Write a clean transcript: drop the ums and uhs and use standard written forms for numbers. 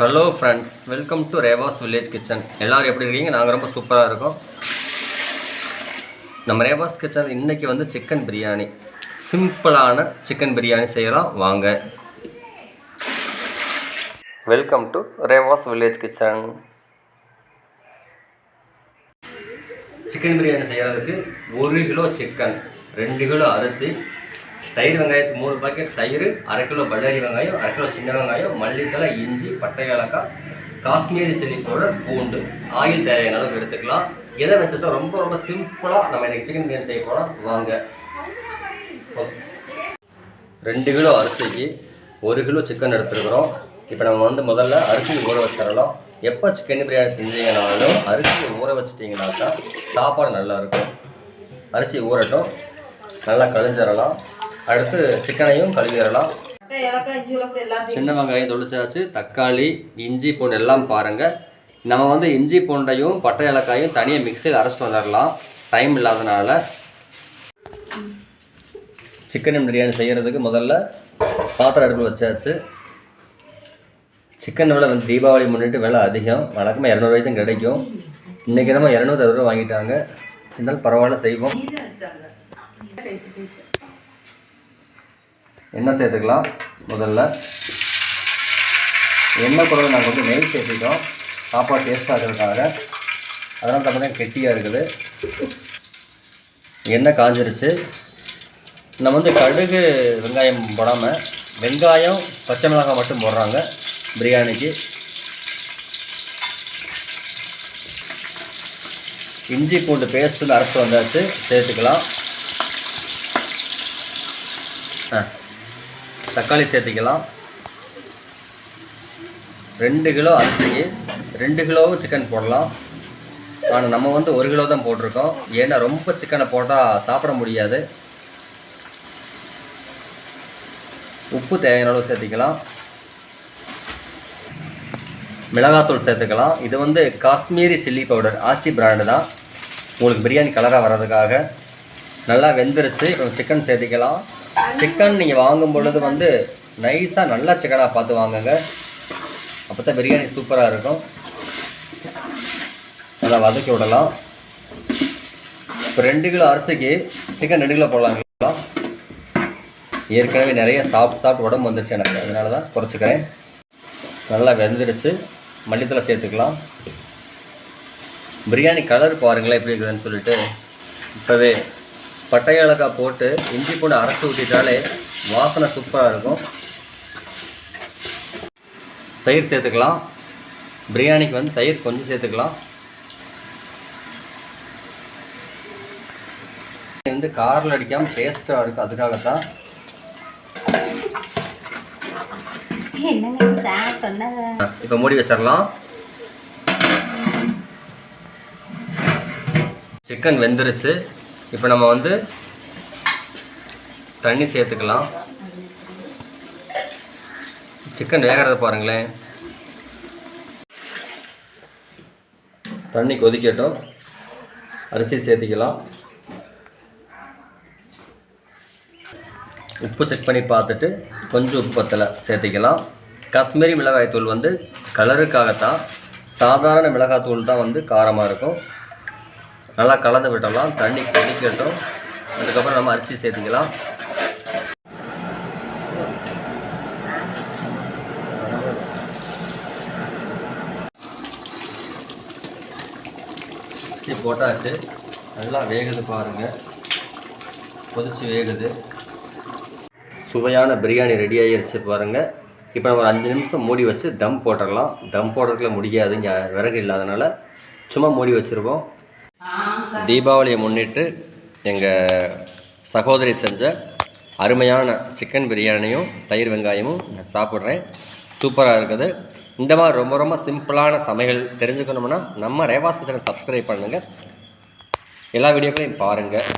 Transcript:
Hello friends, welcome to Revasvillagekitchen. எல்லோரும் எப்படி இருக்கீங்க? நாங்கள் ரொம்ப சூப்பராக இருக்கோம். நம்ம Revasvillagekitchen இன்றைக்கி வந்து சிக்கன் பிரியாணி, சிம்பிளான சிக்கன் பிரியாணி செய்யலாம் வாங்க. Welcome to Revasvillagekitchen. Chicken biryani செய்கிறதுக்கு 1 கிலோ சிக்கன், 2 கிலோ அரிசி, தயிர் வெங்காயத்துக்கு 3 பாக்கெட் தயிர், 1/2 கிலோ பல்லாரி வெங்காயம், 1/2 கிலோ சின்ன வெங்காயம், மல்லித்தலை, இஞ்சி, பட்டை ஏலக்காய், காஷ்மீரி சில்லி பவுடர், பூண்டு, ஆயில் தேவையான அளவுக்கு எடுத்துக்கலாம். எதை வச்சதோ ரொம்ப ரொம்ப சிம்பிளாக நம்ம இன்றைக்கி சிக்கன் பிரியாணி செய்ய போகலாம் வாங்க. 2 கிலோ அரிசிக்கு 1 கிலோ சிக்கன் எடுத்துருக்குறோம். இப்போ நம்ம வந்து முதல்ல அரிசியை ஊற வச்சிடலாம். எப்போ சிக்கன் பிரியாணி செஞ்சீங்கனாலும் அரிசியை ஊற வச்சிட்டிங்கனாக்கா சாப்பாடு நல்லாயிருக்கும். அரிசி ஊறட்டும், நல்லா கழிஞ்சிடலாம். அடுத்து சிக்கனையும் கழுவிடலாம். சின்ன வெங்காயம் தொளிச்சாச்சு, தக்காளி, இஞ்சி பூண்டு எல்லாம் பாருங்கள். நம்ம வந்து இஞ்சி பூண்டையும் பட்டை ஏலக்காயும் தனியாக மிக்சியில் அரைச்சி வந்துடலாம், டைம் இல்லாதனால. சிக்கன் பிரியாணி செய்கிறதுக்கு முதல்ல பாத்திரம் அடுப்பில் வச்சாச்சு. சிக்கன் விலை வந்து தீபாவளி முன்னிட்டு விலை அதிகம், வழக்கமாக 200 ரூபாய்க்கு தான் கிடைக்கும். இன்றைக்கி நம்ம 260 ரூபா வாங்கிட்டாங்க. இருந்தாலும் பரவாயில்ல, செய்வோம். எண்ணெய் சேர்த்துக்கலாம். முதல்ல எண்ணெய் கூட நாங்கள் வந்து நெய் சேர்த்துட்டோம், சாப்பாடு டேஸ்ட்டாக இருக்கிறதுக்காக. அதனால் பார்த்தீங்கன்னா கெட்டியாக இருக்குது. எண்ணெய் காஞ்சிருச்சு. நம்ம வந்து கடுகு வெங்காயம் போடாமல் வெங்காயம் பச்சை மிளகாய் மட்டும் போடுறாங்க பிரியாணிக்கு. இஞ்சி பூண்டு பேஸ்ட்டு அரைச்சி வந்தாச்சு, சேர்த்துக்கலாம். தக்காளி சேர்த்துக்கலாம். 2 கிலோ அரிசிக்கு 2 கிலோவும் சிக்கன் போடலாம். ஆனால் நம்ம வந்து 1 கிலோ தான் போட்டிருக்கோம், ஏன்னா ரொம்ப சிக்கனை போட்டால் சாப்பிட முடியாது. உப்பு தேவையான அளவு சேர்த்துக்கலாம். மிளகாத்தூள் சேர்த்துக்கலாம். இது வந்து காஷ்மீரி சில்லி பவுடர், ஆச்சி பிராண்டு தான், உங்களுக்கு பிரியாணி கலராக வர்றதுக்காக. நல்லா வெந்துருச்சு. இப்போ சிக்கன் சேர்த்துக்கலாம். சிக்கன் நீங்கள் வாங்கும் பொழுது வந்து நைஸாக நல்லா சிக்கனாக பார்த்து வாங்குங்க, அப்போ தான் பிரியாணி சூப்பராக இருக்கும். நல்லா வதக்கி விடலாம். இப்போ 2 கிலோ அரிசிக்கு சிக்கன் 2 கிலோ போடலாங்களா? ஏற்கனவே நிறைய சாப்பிட்டு உடம்பு வந்துருச்சு எனக்கு, அதனால தான் குறைச்சிக்கிறேன். நல்லா வெந்துருச்சு. மல்லித்தலை சேர்த்துக்கலாம். பிரியாணி கலர் பாருங்களேன் எப்படி இருக்குதுன்னு சொல்லிட்டு. இப்போவே பட்டை ஏலக்காய் போட்டு இஞ்சி பூண்டு அரைச்சி ஊற்றிட்டாலே வாசனை சூப்பராக இருக்கும். தயிர் சேர்த்துக்கலாம். பிரியாணிக்கு வந்து தயிர் கொஞ்சம் சேர்த்துக்கலாம். வந்து காரில் அடிக்காமல் டேஸ்ட்டாக இருக்கும், அதுக்காகத்தான். இப்போ மூடி வச்சிடலாம். சிக்கன் வெந்துருச்சு. இப்போ நம்ம வந்து தண்ணி சேர்த்துக்கலாம். சிக்கன் வேகிறத பாருங்களேன். தண்ணி கொதிக்கட்டும். அரிசி சேர்த்துக்கலாம். உப்பு செக் பண்ணி பார்த்துட்டு கொஞ்சம் உப்பு பத்தலை சேர்த்துக்கலாம். காஷ்மீரி மிளகாய் தூள் வந்து கலருக்காகத்தான், சாதாரண மிளகாய் தூள் தான் வந்து காரமாக இருக்கும். நல்லா கலந்து விட்டலாம். தண்ணி கொதிக்கட்டும். அதுக்கப்புறம் நம்ம அரிசி சேர்த்துக்கலாம். அரிசி போட்டாச்சு. நல்லா வேகுது பாருங்கள், கொதிச்சு வேகுது. சுவையான பிரியாணி ரெடி ஆகிடுச்சு பாருங்கள். இப்போ நம்ம ஒரு 5 நிமிஷம் மூடி வச்சு தம் போட்டுடலாம். தம் போடுறதுக்குள்ள முடியாது, இங்கே விறகு இல்லாதனால சும்மா மூடி வச்சுருக்கோம். தீபாவளியை முன்னிட்டு எங்கள் சகோதரி செஞ்ச அருமையான சிக்கன் பிரியாணியும் தயிர் வெங்காயமும் நான் சாப்பிட்றேன். சூப்பராக இருக்குது. இந்த மாதிரி ரொம்ப ரொம்ப சிம்பிளான சமையல் தெரிஞ்சுக்கணும்னா நம்ம Revasvillagekitchen சப்ஸ்கிரைப் பண்ணுங்கள். எல்லா வீடியோக்களையும் பாருங்கள்.